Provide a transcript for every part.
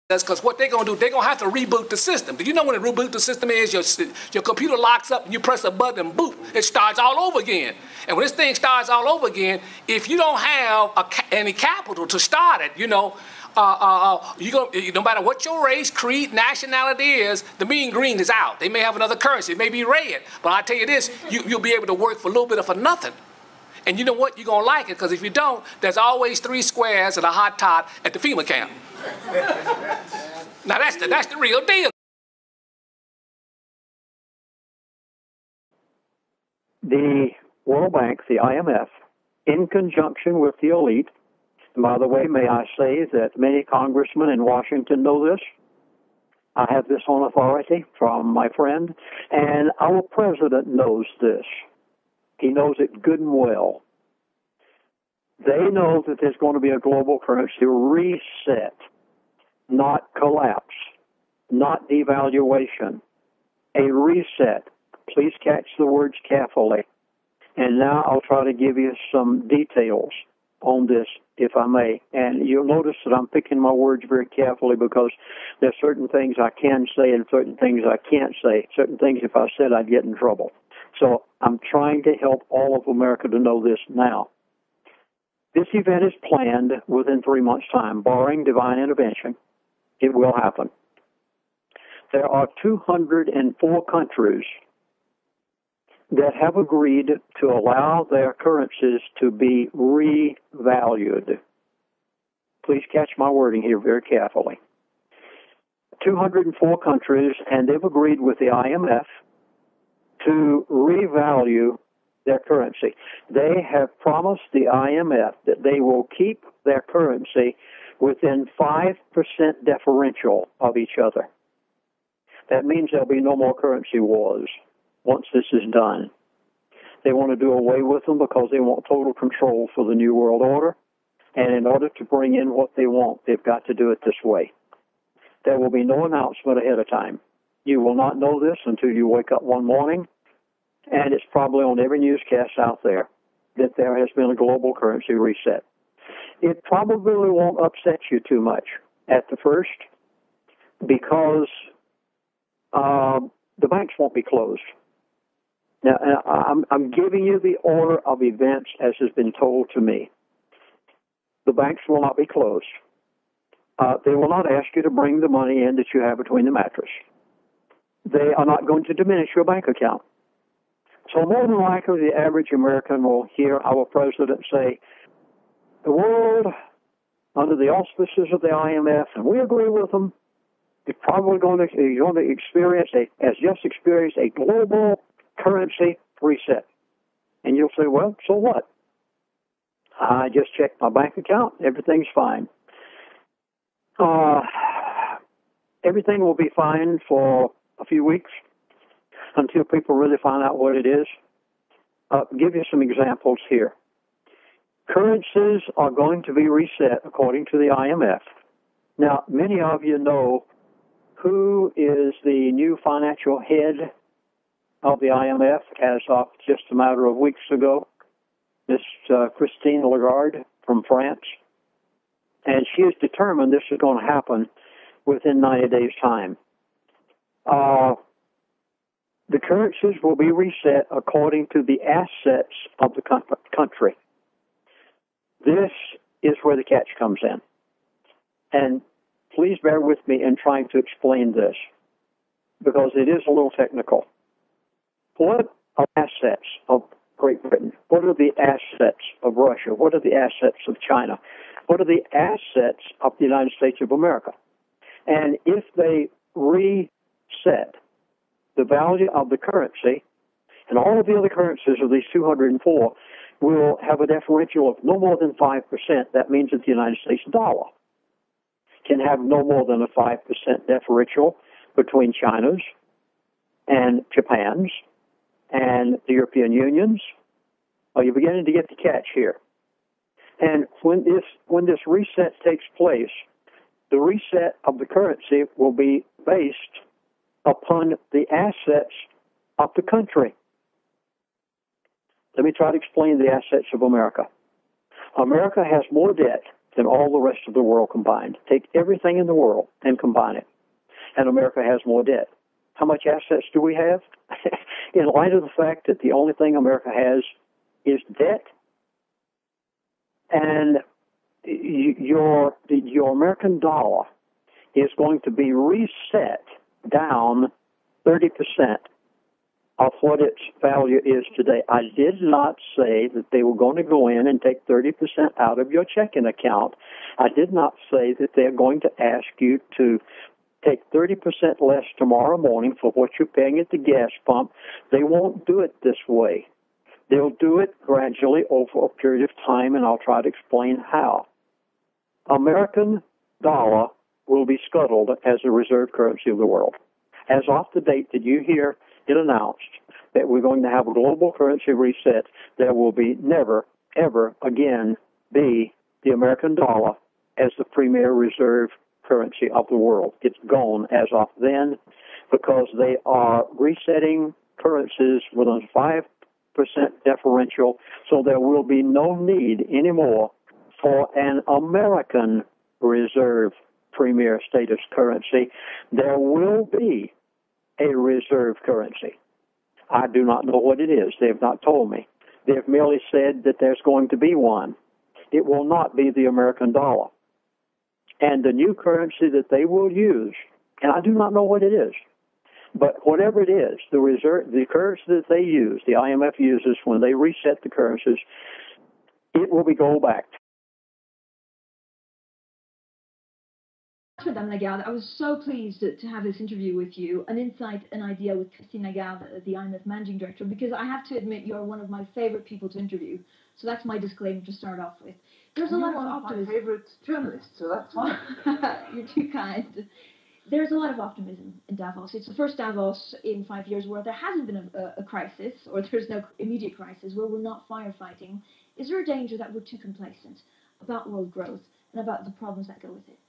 Because what they're going to do, they're going to have to reboot the system. Do you know what a reboot the system is? Your computer locks up and you press a button and boop, it starts all over again. And when this thing starts all over again, if you don't have any capital to start it, no matter what your race, creed, nationality is, the mean green is out. They may have another currency. It may be red. But I tell you this, you'll be able to work for a little bit of for nothing. And you know what? You're going to like it, because if you don't, there's always 3 squares and a hot tot at the FEMA camp. Now, that's the real deal. The World Bank, the IMF, in conjunction with the elite, and by the way, may I say that many congressmen in Washington know this. I have this on authority from my friend, and our president knows this. He knows it good and well. They know that there's going to be a global currency reset, not collapse, not devaluation, a reset. Please catch the words carefully. And now I'll try to give you some details on this, if I may. And you'll notice that I'm picking my words very carefully, because there's certain things I can say and certain things I can't say. Certain things, if I said, I'd get in trouble. So I'm trying to help all of America to know this now. This event is planned within 3 months' time, barring divine intervention. It will happen. There are 204 countries that have agreed to allow their currencies to be revalued. Please catch my wording here very carefully. 204 countries, and they've agreed with the IMF to revalue their currency. They have promised the IMF that they will keep their currency within 5% differential of each other. That means there'll be no more currency wars once this is done. They want to do away with them because they want total control for the New World Order. And in order to bring in what they want, they've got to do it this way. There will be no announcement ahead of time. You will not know this until you wake up one morning, and it's probably on every newscast out there that there has been a global currency reset. It probably won't upset you too much at the first, because the banks won't be closed. Now, I'm giving you the order of events as has been told to me. The banks will not be closed. They will not ask you to bring the money in that you have between the mattress. They are not going to diminish your bank account. So more than likely, the average American will hear our president say, the world, under the auspices of the IMF, and we agree with them, is probably going to experience has just experienced a global currency reset. And you'll say, well, so what? I just checked my bank account. Everything's fine. Everything will be fine for a few weeks until people really find out what it is. Give you some examples here. Currencies are going to be reset according to the IMF. Now, many of you know who is the new financial head of the IMF as of just a matter of weeks ago. Miss Christine Lagarde from France. And she is determined this is going to happen within 90 days' time. The currencies will be reset according to the assets of the country. This is where the catch comes in. And please bear with me in trying to explain this, because it is a little technical. What are assets of Great Britain? What are the assets of Russia? What are the assets of China? What are the assets of the United States of America? And if they reset the value of the currency, and all of the other currencies of these 204 will have a differential of no more than 5%, that means that the United States dollar can have no more than a 5% differential between China's and Japan's and the European Union's. You're beginning to get the catch here. And when this reset takes place, the reset of the currency will be based upon the assets of the country. Let me try to explain the assets of America. America has more debt than all the rest of the world combined. Take everything in the world and combine it. And America has more debt. How much assets do we have? In light of the fact that the only thing America has is debt, and your American dollar is going to be reset down 30% of what its value is today. I did not say that they were going to go in and take 30% out of your checking account. I did not say that they're going to ask you to take 30% less tomorrow morning for what you're paying at the gas pump. They won't do it this way. They'll do it gradually over a period of time, and I'll try to explain how. American dollar will be scuttled as the reserve currency of the world. As of the date that you hear it announced that we're going to have a global currency reset, there will be never, ever again be the American dollar as the premier reserve currency of the world. It's gone as of then because they are resetting currencies with a 5% differential, so there will be no need anymore for an American reserve premier status currency. There will be a reserve currency. I do not know what it is. They have not told me. They have merely said that there's going to be one. It will not be the American dollar. And the new currency that they will use, and I do not know what it is, but whatever it is, the currency that they use, the IMF uses when they reset the currencies, it will be gold backed. Madame Lagarde, I was so pleased to have this interview with you, an insight, an idea with Christine Lagarde, the IMF Managing Director, because I have to admit you're one of my favorite people to interview. So that's my disclaimer to start off with. There's a lot of optimism. My favorite journalist, so that's fine. You're too kind. There's a lot of optimism in Davos. It's the first Davos in 5 years where there hasn't been a crisis, or there's no immediate crisis, where we're not firefighting. Is there a danger that we're too complacent about world growth and about the problems that go with it?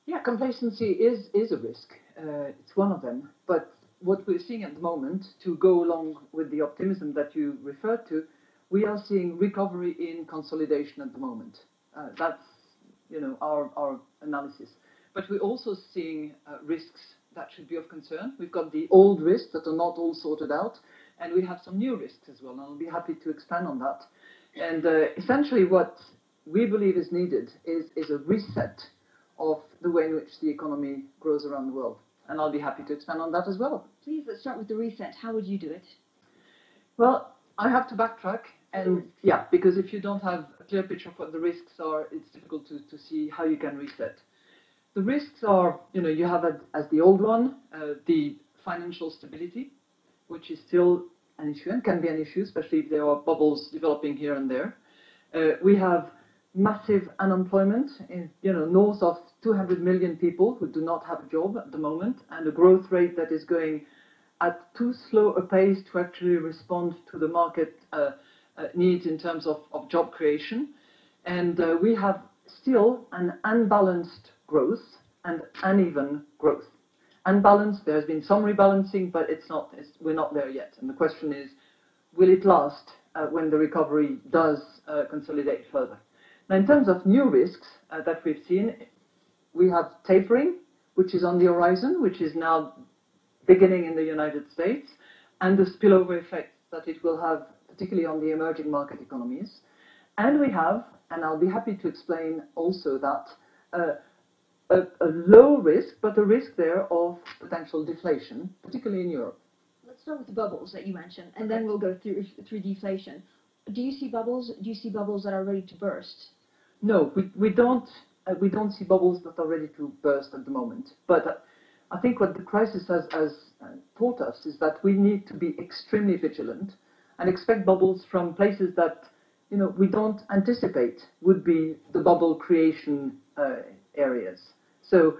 Yeah, complacency is a risk. It's one of them. But what we're seeing at the moment, to go along with the optimism that you referred to, we are seeing recovery in consolidation at the moment. That's our analysis. But we're also seeing risks that should be of concern. We've got the old risks that are not all sorted out, and we have some new risks as well. And I'll be happy to expand on that. And essentially, what we believe is needed is a reset of the way in which the economy grows around the world. And I'll be happy to expand on that as well. Please, let's start with the reset. How would you do it? Well, I have to backtrack. And yeah, because if you don't have a clear picture of what the risks are, it's difficult to see how you can reset. The risks are, you have as the old one, the financial stability, which is still an issue and can be an issue, especially if there are bubbles developing here and there. We have massive unemployment, north of 200 million people who do not have a job at the moment, and a growth rate that is going at too slow a pace to actually respond to the market needs in terms of job creation. And we have still an unbalanced growth and uneven growth. Unbalanced, there's been some rebalancing, but we're not there yet. And the question is, will it last when the recovery does consolidate further? Now, in terms of new risks that we've seen, we have tapering, which is on the horizon, which is now beginning in the United States, and the spillover effects that it will have, particularly on the emerging market economies. And we have, and I'll be happy to explain also that, a low risk, but a risk there of potential deflation, particularly in Europe. Let's start with the bubbles that you mentioned, and then we'll go through deflation. Do you see bubbles? Do you see bubbles that are ready to burst? No, we don't see bubbles that are ready to burst at the moment. But I think what the crisis has taught us is that we need to be extremely vigilant and expect bubbles from places that we don't anticipate would be the bubble creation areas. So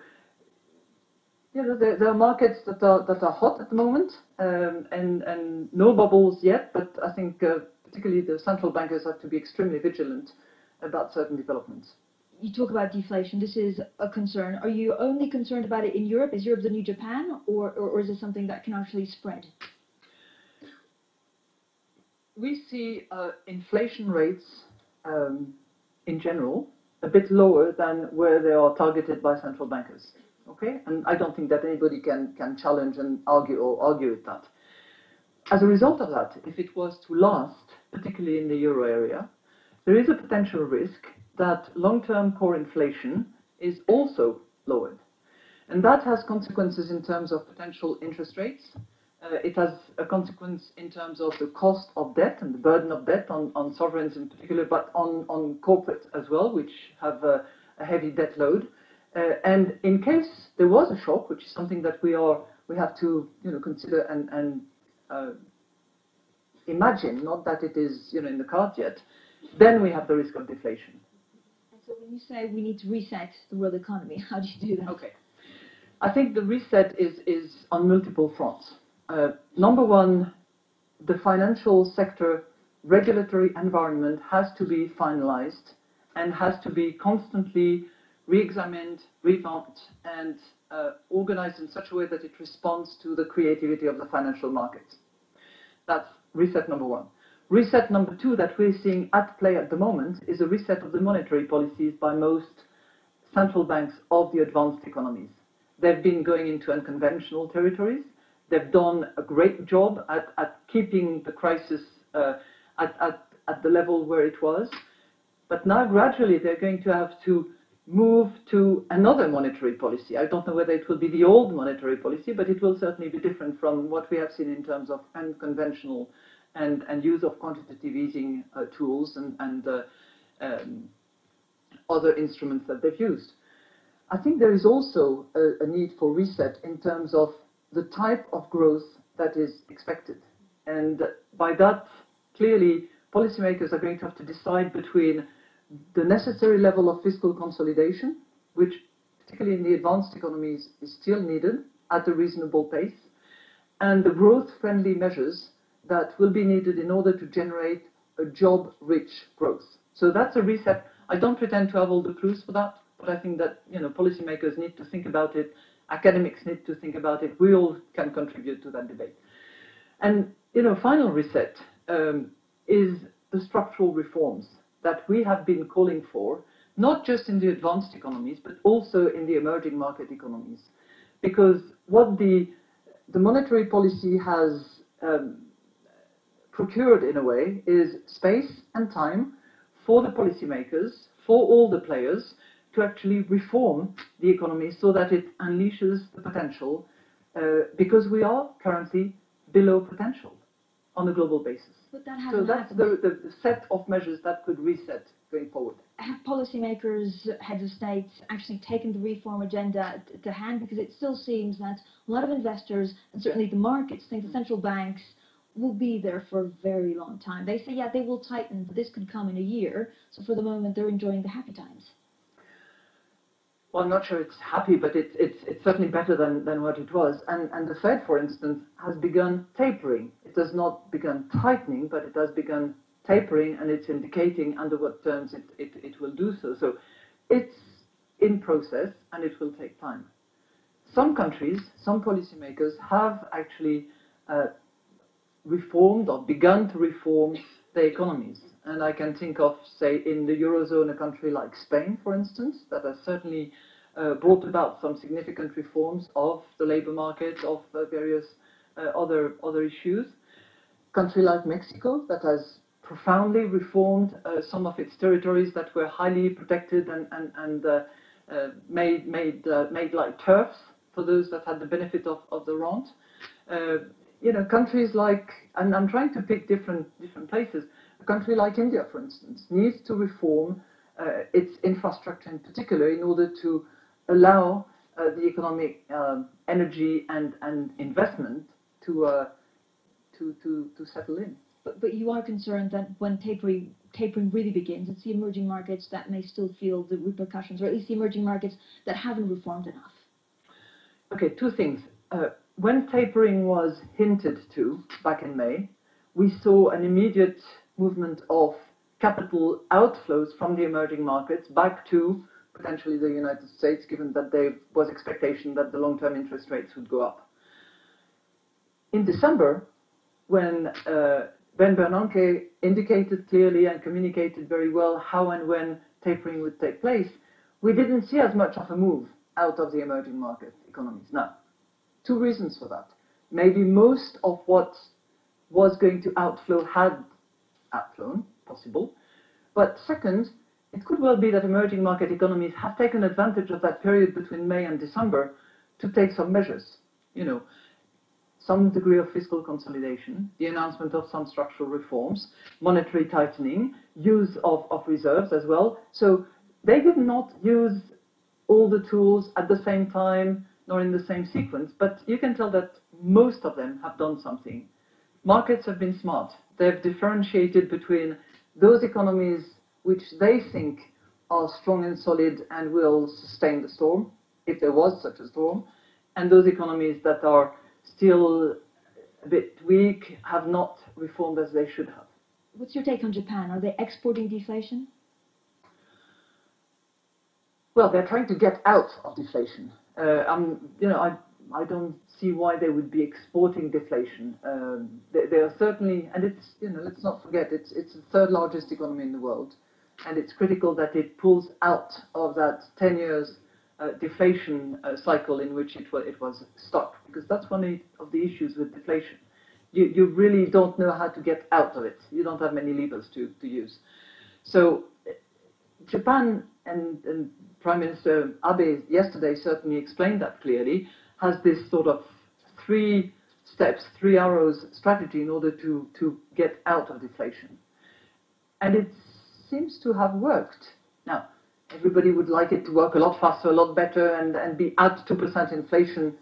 there are markets that are hot at the moment and no bubbles yet. But I think particularly the central bankers have to be extremely vigilant about certain developments. You talk about deflation. This is a concern. Are you only concerned about it in Europe? Is Europe the new Japan, or is it something that can actually spread? We see inflation rates in general, a bit lower than where they are targeted by central bankers. Okay, and I don't think that anybody can challenge and argue with that. As a result of that, if it was to last, particularly in the euro area, there is a potential risk that long-term core inflation is also lowered. And that has consequences in terms of potential interest rates. It has a consequence in terms of the cost of debt and the burden of debt on sovereigns in particular, but on corporates as well, which have a heavy debt load. And in case there was a shock, which is something that we have to consider and imagine, not that it is in the cards yet, then we have the risk of deflation. And so when you say we need to reset the world economy, how do you do that? Okay. I think the reset is on multiple fronts. Number one, the financial sector regulatory environment has to be finalized and has to be constantly re-examined, revamped, and organized in such a way that it responds to the creativity of the financial markets. That's reset number one. Reset number two that we're seeing at play at the moment is a reset of the monetary policies by most central banks of the advanced economies. They've been going into unconventional territories. They've done a great job at keeping the crisis at the level where it was. But now gradually they're going to have to move to another monetary policy. I don't know whether it will be the old monetary policy, but it will certainly be different from what we have seen in terms of unconventional and use of quantitative easing tools and other instruments that they've used. I think there is also a need for reset in terms of the type of growth that is expected. And by that, clearly, policymakers are going to have to decide between the necessary level of fiscal consolidation, which particularly in the advanced economies is still needed at a reasonable pace, and the growth-friendly measures that will be needed in order to generate a job-rich growth. So that's a reset. I don't pretend to have all the clues for that, but I think that policymakers need to think about it, academics need to think about it, we all can contribute to that debate. And final reset is the structural reforms that we have been calling for, not just in the advanced economies, but also in the emerging market economies. Because what the monetary policy has procured in a way is space and time for the policymakers, for all the players, to actually reform the economy so that it unleashes the potential, because we are currently below potential on a global basis. But that hasn't so that's the set of measures that could reset going forward. Have policymakers, heads of states, actually taken the reform agenda to hand? Because it still seems that a lot of investors, and certainly the markets, think the central banks will be there for a very long time. They say, yeah, they will tighten, but this could come in a year. So for the moment, they're enjoying the happy times. Well, I'm not sure it's happy, but it's certainly better than what it was. And the Fed, for instance, has begun tapering. It has not begun tightening, but it has begun tapering, and it's indicating under what terms it will do so. So it's in process, and it will take time. Some countries, some policymakers have actually reformed or begun to reform their economies. And I can think of, say, in the Eurozone, a country like Spain, for instance, that has certainly brought about some significant reforms of the labor market, of various other issues. A country like Mexico, that has profoundly reformed some of its territories that were highly protected and made like turfs for those that had the benefit of the rent. Countries like, and I'm trying to pick different places. A country like India, for instance, needs to reform its infrastructure in particular in order to allow the economic energy and investment to settle in. But you are concerned that when tapering really begins, it's the emerging markets that may still feel the repercussions, or at least the emerging markets that haven't reformed enough. Okay, two things. When tapering was hinted to back in May, we saw an immediate movement of capital outflows from the emerging markets back to potentially the United States, given that there was expectation that the long-term interest rates would go up. In December, when Ben Bernanke indicated clearly and communicated very well how and when tapering would take place, we didn't see as much of a move out of the emerging market economies. Now, two reasons for that. Maybe most of what was going to outflow had outflown, possible. But second, it could well be that emerging market economies have taken advantage of that period between May and December to take some measures. You know, some degree of fiscal consolidation, the announcement of some structural reforms, monetary tightening, use of reserves as well. So they did not use all the tools at the same time, nor in the same sequence, but you can tell that most of them have done something. Markets have been smart. They've differentiated between those economies which they think are strong and solid and will sustain the storm, if there was such a storm, and those economies that are still a bit weak, have not reformed as they should have. What's your take on Japan? Are they exporting deflation? Well, they're trying to get out of deflation. I don't see why they would be exporting deflation. They are certainly, and it's, let's not forget, it's the third largest economy in the world, and it's critical that it pulls out of that 10 years deflation cycle in which it was stuck, because that's one of the issues with deflation. You really don't know how to get out of it. You don't have many levers to use. So Japan and Prime Minister Abe yesterday certainly explained that clearly, has this sort of 3 steps, 3 arrows strategy in order to get out of deflation. And it seems to have worked. Now, everybody would like it to work a lot faster, a lot better, and be at 2% inflation.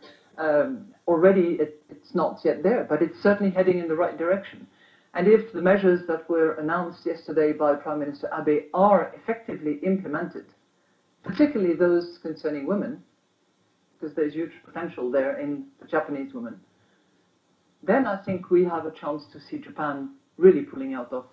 Already it's not yet there, but it's certainly heading in the right direction. And if the measures that were announced yesterday by Prime Minister Abe are effectively implemented, particularly those concerning women, because there's huge potential there in the Japanese women, then I think we have a chance to see Japan really pulling out of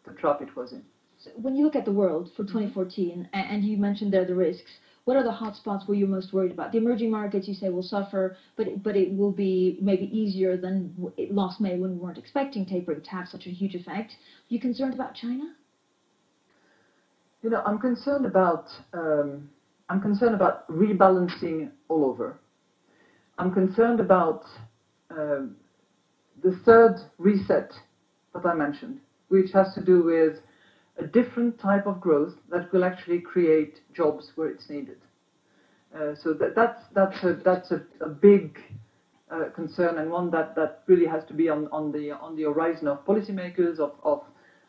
the trap it was in. So when you look at the world for 2014, and you mentioned there the risks, what are the hotspots where you're most worried about? The emerging markets, you say, will suffer, but it will be maybe easier than last May when we weren't expecting tapering to have such a huge effect. Are you concerned about China? I'm concerned about rebalancing all over. I'm concerned about the third reset that I mentioned, which has to do with a different type of growth that will actually create jobs where it's needed. So that's a big concern, and one that really has to be on the horizon of policymakers, of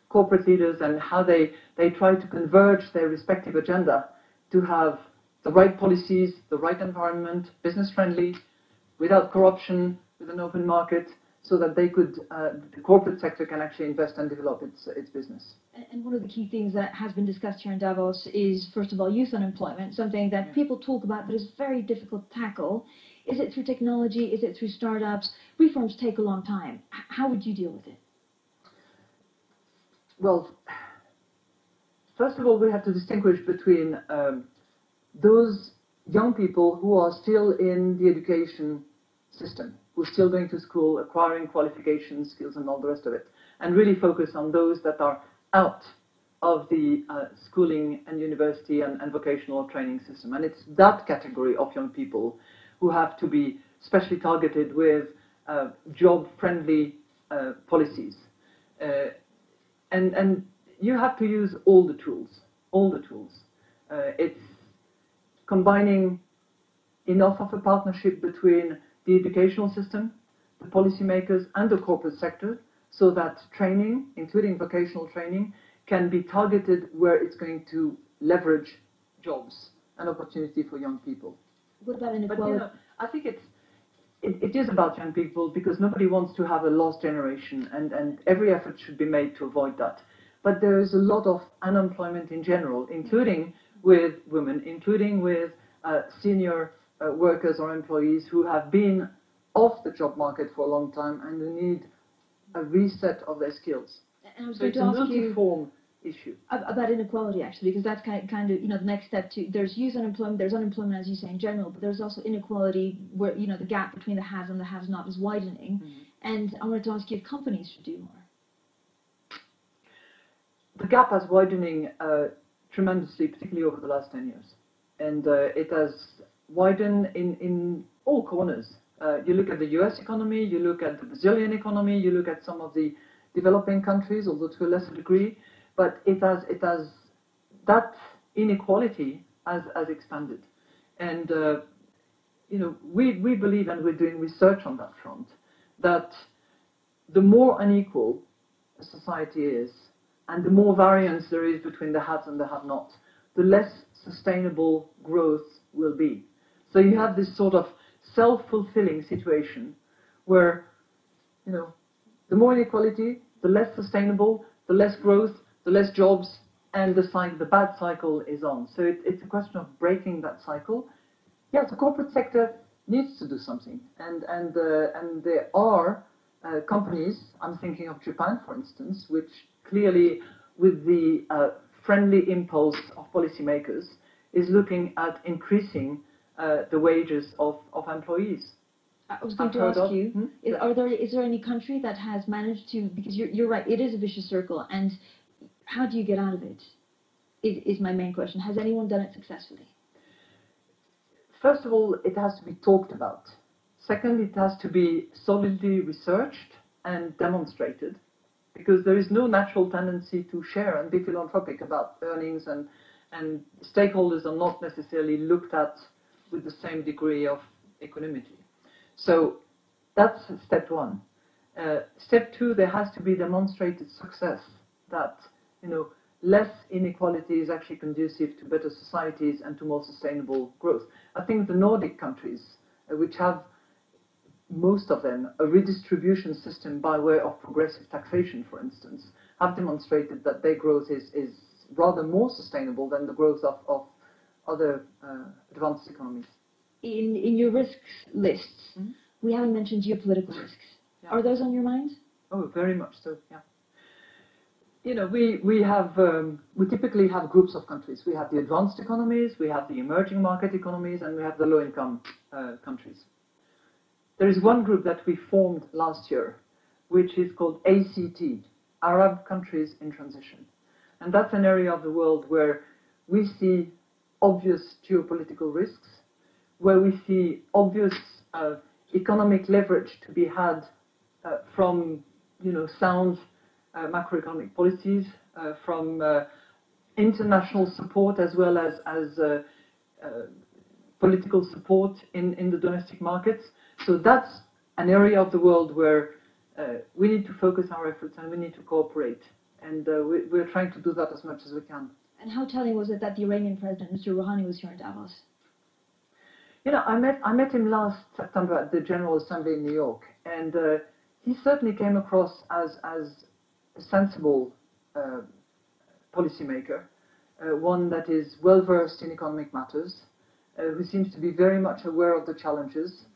corporate leaders, and how they try to converge their respective agenda to have the right policies, the right environment, business-friendly, without corruption, with an open market, so that they could, the corporate sector can actually invest and develop its business. And one of the key things that has been discussed here in Davos is, first of all, youth unemployment, something that people talk about but is very difficult to tackle. Is it through technology? Is it through startups? Reforms take a long time. How would you deal with it? Well, first of all, we have to distinguish between those young people who are still in the education system, who are still going to school, acquiring qualifications, skills, and all the rest of it, and really focus on those that are out of the schooling and university and vocational training system. And it's that category of young people who have to be specially targeted with job-friendly policies. And you have to use all the tools. It's combining enough of a partnership between the educational system, the policymakers, and the corporate sector, so that training, including vocational training, can be targeted where it's going to leverage jobs and opportunity for young people. What about inequality? But, I think it is about young people, because nobody wants to have a lost generation, and every effort should be made to avoid that. But there is a lot of unemployment in general, including with women, including with senior workers or employees who have been off the job market for a long time and who need a reset of their skills. And I was so going to ask you it's a multi-form issue. About inequality, actually, because that's kind of the next step too. There's youth unemployment, there's unemployment, as you say, in general, but there's also inequality where, the gap between the haves and the have-not is widening. Mm-hmm. And I wanted to ask you if companies should do more. The gap is widening tremendously, particularly over the last 10 years. And it has widened in all corners. You look at the US economy, you look at the Brazilian economy, you look at some of the developing countries, although to a lesser degree, but that inequality has expanded. And we believe, and we're doing research on that front, that the more unequal a society is, and the more variance there is between the haves and the have-nots, the less sustainable growth will be. So you have this sort of self-fulfilling situation where, the more inequality, the less sustainable, the less growth, the less jobs, and the bad cycle is on. So it's a question of breaking that cycle. Yeah, the corporate sector needs to do something, and there are companies. I'm thinking of Japan, for instance, which clearly, with the friendly impulse of policymakers, is looking at increasing the wages of employees. I was going to ask you, is there any country that has managed to, because you're right, it is a vicious circle, and how do you get out of it, is my main question. Has anyone done it successfully? First of all, it has to be talked about. Second, it has to be solidly researched and demonstrated, because there is no natural tendency to share and be philanthropic about earnings, and stakeholders are not necessarily looked at with the same degree of equanimity. So that's step one. Step two, there has to be demonstrated success, that less inequality is actually conducive to better societies and to more sustainable growth. I think the Nordic countries, which have, most of them, a redistribution system by way of progressive taxation, for instance, have demonstrated that their growth is rather more sustainable than the growth of other advanced economies. In your risks lists, we haven't mentioned geopolitical risks. Yeah. Are those on your mind? Oh, very much so, yeah. We typically have groups of countries. We have the advanced economies, we have the emerging market economies, and we have the low-income countries. There is one group that we formed last year, which is called ACT, Arab Countries in Transition. And that's an area of the world where we see obvious geopolitical risks, where we see obvious economic leverage to be had from sound macroeconomic policies, from international support as well as political support in the domestic markets. So that's an area of the world where we need to focus our efforts and we need to cooperate. And we're trying to do that as much as we can. And how telling was it that the Iranian president, Mr. Rouhani, was here in Davos? I met him last September at the General Assembly in New York, and he certainly came across as a sensible policymaker, one that is well versed in economic matters, who seems to be very much aware of the challenges,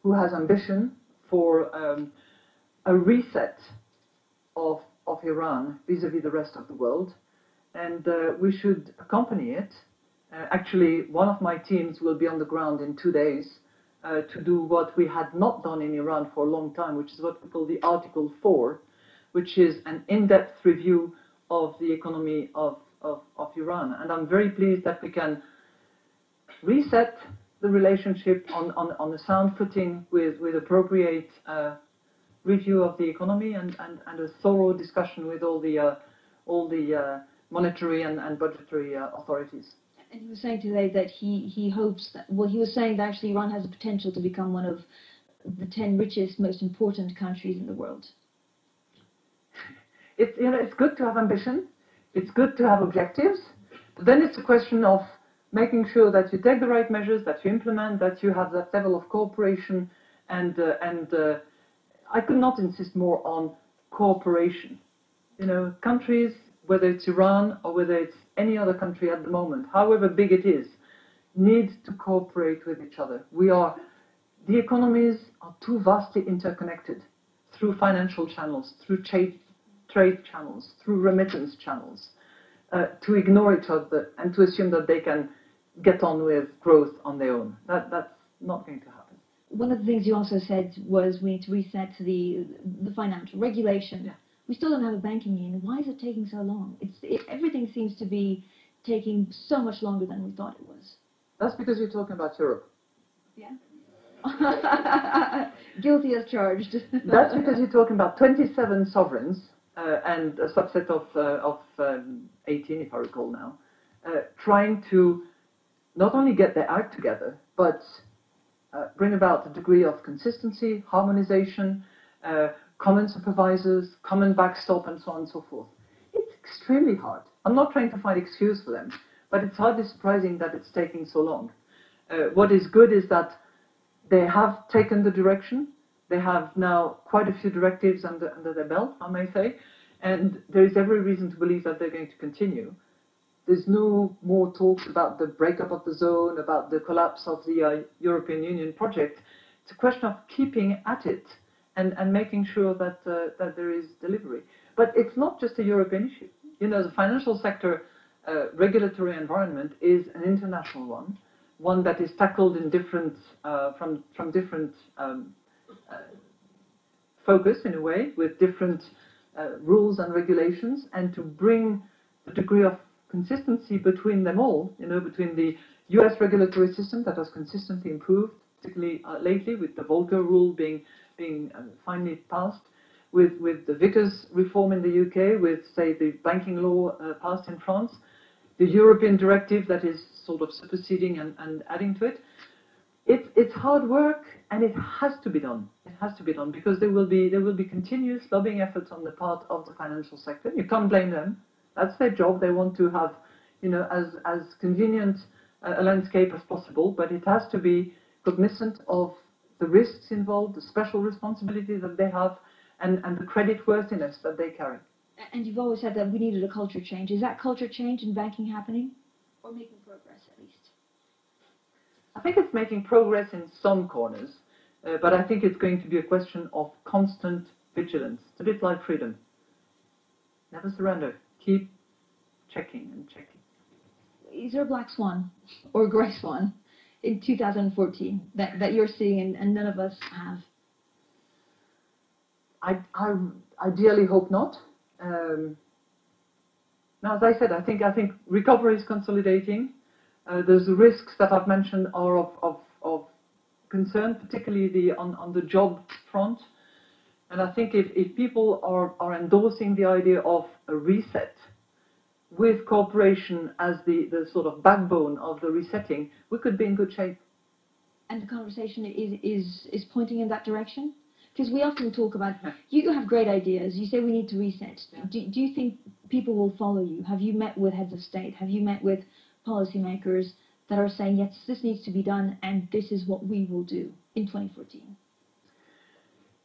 who has ambition for a reset of Iran vis-à-vis the rest of the world, and we should accompany it. Actually, one of my teams will be on the ground in 2 days to do what we had not done in Iran for a long time, which is what we call the Article 4, which is an in-depth review of the economy of Iran. And I'm very pleased that we can reset the relationship on a sound footing with appropriate review of the economy and a thorough discussion with all the monetary and budgetary authorities. And he was saying today that he hopes that, well, he was saying that actually Iran has the potential to become one of the 10 richest, most important countries in the world. It's good to have ambition, it's good to have objectives, but then it's a question of making sure that you take the right measures, that you implement, that you have that level of cooperation, and I could not insist more on cooperation. Countries, whether it's Iran or whether it's any other country at the moment, however big it is, need to cooperate with each other. The economies are too vastly interconnected through financial channels, through trade channels, through remittance channels, to ignore each other and to assume that they can get on with growth on their own. That's not going to happen. One of the things you also said was we need to reset the financial regulation. Yeah. We still don't have a banking union. Why is it taking so long? Everything seems to be taking so much longer than we thought it was? That's because you're talking about Europe. Yeah. Guilty as charged. That's because you're talking about 27 sovereigns and a subset of 18, if I recall now, trying to not only get their act together, but bring about a degree of consistency, harmonization, common supervisors, common backstop, and so on and so forth. It's extremely hard. I'm not trying to find excuse for them, but it's hardly surprising that it's taking so long. What is good is that they have taken the direction. They have now quite a few directives under their belt, I may say, and there is every reason to believe that they're going to continue. There's no more talks about the breakup of the zone, about the collapse of the European Union project. It's a question of keeping at it and making sure that there is delivery. But it's not just a European issue. You know, the financial sector regulatory environment is an international one that is tackled in different, from different focus in a way, with different rules and regulations, and to bring the degree of consistency between them all, you know, between the US regulatory system that has consistently improved, particularly lately with the Volcker rule being finally passed, with the Vickers reform in the UK, with, say, the banking law passed in France, the European directive that is sort of superseding and adding to it. It's hard work, and it has to be done. It has to be done because there will be continuous lobbying efforts on the part of the financial sector. You can't blame them. That's their job. They want to have, you know, as convenient a landscape as possible, but it has to be cognizant of the risks involved, the special responsibilities that they have, and the creditworthiness that they carry. And you've always said that we needed a culture change. Is that culture change in banking happening? Or making progress, at least? I think it's making progress in some corners, but I think it's going to be a question of constant vigilance. It's a bit like freedom. Never surrender. Keep checking and checking. Is there a black swan or a grey swan in 2014 that you're seeing and none of us have? I ideally hope not. Now, as I said, I think recovery is consolidating. Those risks that I've mentioned are of concern, particularly on the job front. And I think if people are endorsing the idea of a reset with cooperation as the sort of backbone of the resetting, we could be in good shape. And the conversation is pointing in that direction? Because we often talk about, you have great ideas, you say we need to reset. Yeah. Do you think people will follow you? Have you met with heads of state? Have you met with policymakers that are saying, yes, this needs to be done, and this is what we will do in 2014?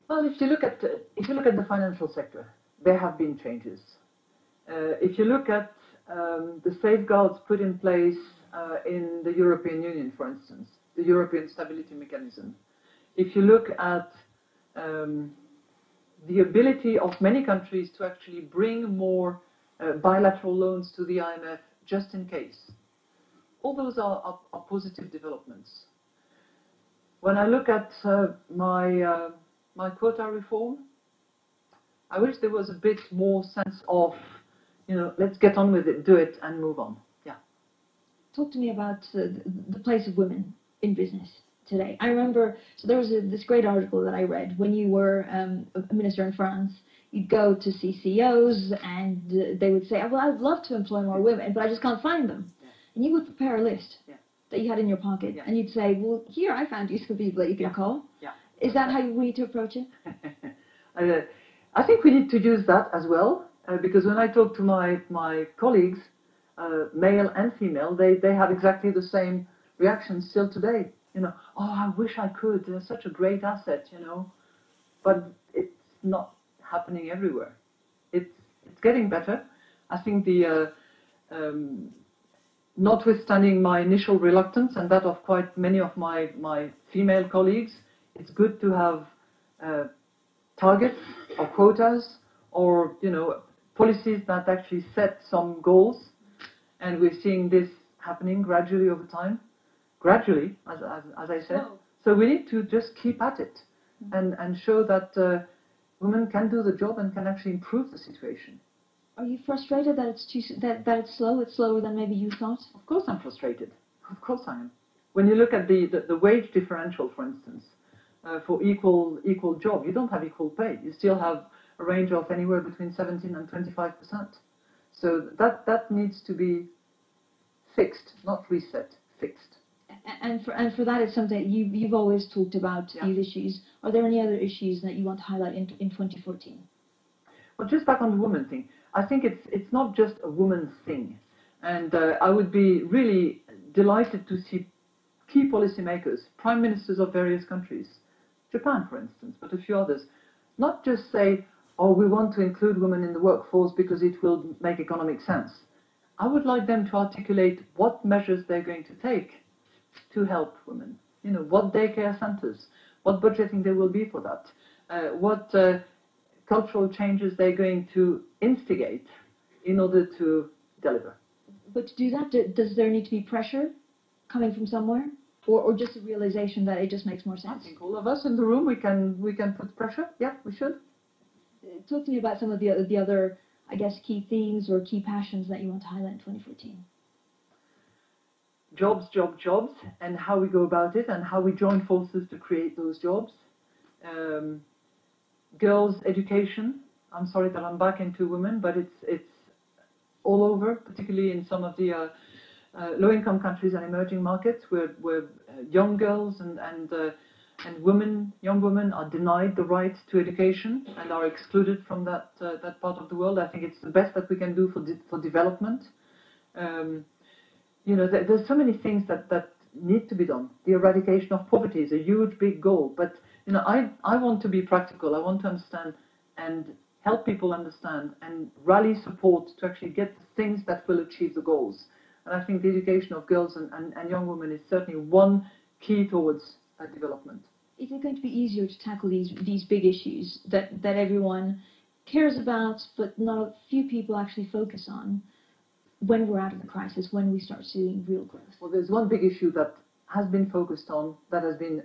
Well, if you look at the financial sector, there have been changes. If you look at the safeguards put in place in the European Union, for instance, the European Stability Mechanism, if you look at the ability of many countries to actually bring more bilateral loans to the IMF just in case, all those are positive developments. When I look at my quota reform, I wish there was a bit more sense of, you know, let's get on with it, do it, and move on. Yeah. Talk to me about the place of women in business today. I remember, so there was this great article that I read when you were a minister in France. You'd go to see CEOs and they would say, well, I'd love to employ more women, but I just can't find them. Yeah. And you would prepare a list that you had in your pocket, and you'd say, well, here, I found you some people that you can call. Yeah. Is that how we need to approach it? I think we need to use that as well, because when I talk to my colleagues, male and female, they have exactly the same reaction still today. You know, oh, I wish I could. They're such a great asset, you know, but it's not happening everywhere. It's getting better. I think notwithstanding my initial reluctance and that of quite many of my female colleagues, it's good to have targets or quotas or, you know, policies that actually set some goals, and we're seeing this happening gradually over time. Gradually, as I said. Whoa. So we need to just keep at it and show that women can do the job and can actually improve the situation. Are you frustrated that it's that it's slow? It's slower than maybe you thought. Of course I'm frustrated. Of course I am. When you look at the wage differential, for instance, for equal job, you don't have equal pay. You still have a range of anywhere between 17 and 25%. So that needs to be fixed, not reset, fixed. And for that, it's something you've always talked about, Yeah. these issues. Are there any other issues that you want to highlight in 2014? Well, just back on the woman thing, I think it's not just a woman thing, and I would be really delighted to see key policymakers, prime ministers of various countries, Japan, for instance, but a few others, not just say, "Oh, we want to include women in the workforce because it will make economic sense." I would like them to articulate what measures they're going to take to help women. You know, what daycare centers, what budgeting there will be for that, what cultural changes they're going to instigate in order to deliver. But to do that, does there need to be pressure coming from somewhere, or just a realization that it just makes more I sense? think all of us in the room, we can put pressure. Yeah, we should. Talk to me about some of the other, I guess, key themes or key passions that you want to highlight in 2014. Jobs, jobs, and how we go about it, and how we join forces to create those jobs. Girls' education. I'm sorry that I'm back into women, but it's all over, particularly in some of the low-income countries and emerging markets, where young girls and young women are denied the right to education and are excluded from that part of the world. I think it's the best that we can do for development. You know, there's so many things that need to be done. The eradication of poverty is a huge, big goal. But you know, I want to be practical. I want to understand and help people understand and rally support to actually get the things that will achieve the goals. And I think the education of girls and young women is certainly one key towards development. Is it going to be easier to tackle these big issues that everyone cares about, but not a few people actually focus on, when we're out of the crisis, when we start seeing real growth? Well, there's one big issue that has been focused on, that has been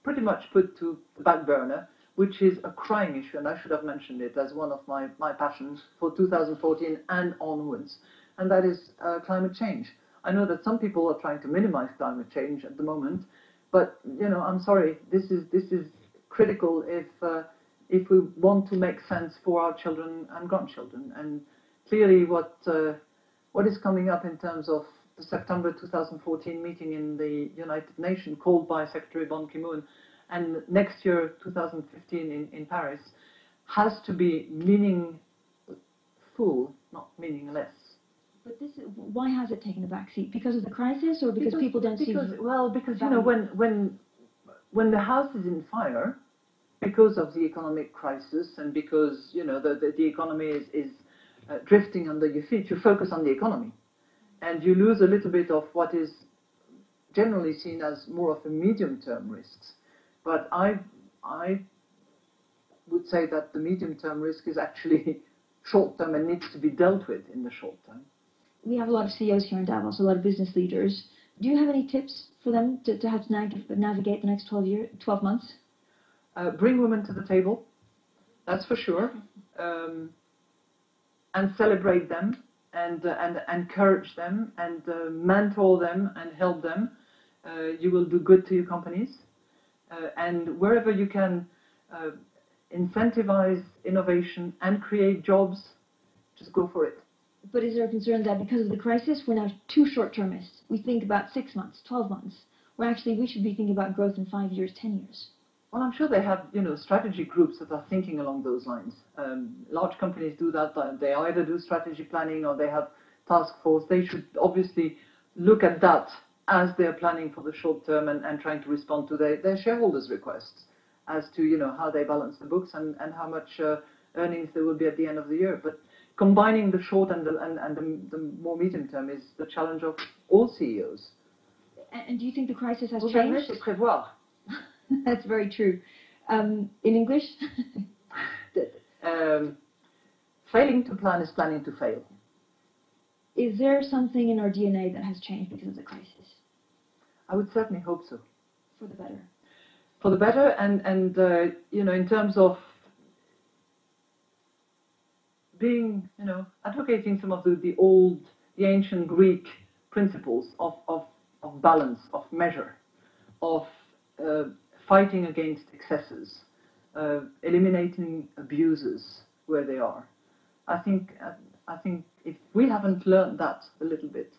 pretty much put to the back burner, which is a crying issue, and I should have mentioned it as one of my passions for 2014 and onwards, and that is climate change. I know that some people are trying to minimize climate change at the moment, but you know, I'm sorry, this is critical if we want to make sense for our children and grandchildren. And clearly, what is coming up in terms of the September 2014 meeting in the United Nations, called by Secretary Ban Ki-moon, and next year, 2015, in Paris, has to be meaningful, not meaningless. But why has it taken a backseat? Because of the crisis, or because people don't see? Well, because you know, when the house is in fire, because of the economic crisis, and because you know the economy is drifting under your feet, you focus on the economy, and you lose a little bit of what is generally seen as more of a medium-term risks. But I would say that the medium-term risk is actually short-term and needs to be dealt with in the short term. We have a lot of CEOs here in Davos, a lot of business leaders. Do you have any tips for them to have to navigate the next 12 months? Bring women to the table, that's for sure, and celebrate them, and encourage them, and mentor them, and help them. You will do good to your companies, and wherever you can incentivize innovation and create jobs, just go for it. But is there a concern that because of the crisis, we're now too short-termist? We think about 6 months, 12 months, where actually we should be thinking about growth in 5 years, 10 years. Well, I'm sure they have, you know, strategy groups that are thinking along those lines. Large companies do that. They either do strategy planning or they have task force. They should obviously look at that as they're planning for the short term and trying to respond to their shareholders' requests as to, you know, how they balance the books and how much earnings there will be at the end of the year. But combining the short and the more medium term is the challenge of all CEOs. And do you think the crisis has changed? C'est prévoir. That's very true. In English? Failing to plan is planning to fail. Is there something in our DNA that has changed because of the crisis? I would certainly hope so. For the better? For the better, and you know, in terms of being, advocating some of the ancient Greek principles of balance, of measure, of fighting against excesses, eliminating abuses where they are. I think if we haven't learned that a little bit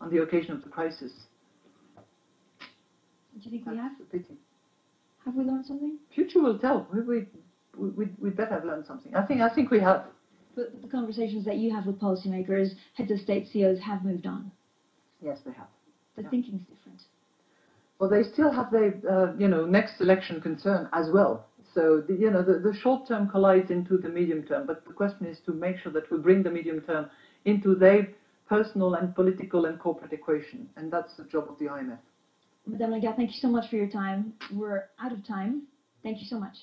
on the occasion of the crisis, do you think we have? A pity. Have we learned something? Future will tell. We better have learned something. I think we have. But the conversations that you have with policymakers, heads of state, CEOs have moved on. Yes, they have. The thinking's different. Well, they still have their, next election concern as well. So, the short term collides into the medium term, but the question is to make sure that we bring the medium term into their personal and political and corporate equation, and that's the job of the IMF. Madame Lagarde, thank you so much for your time. We're out of time. Thank you so much.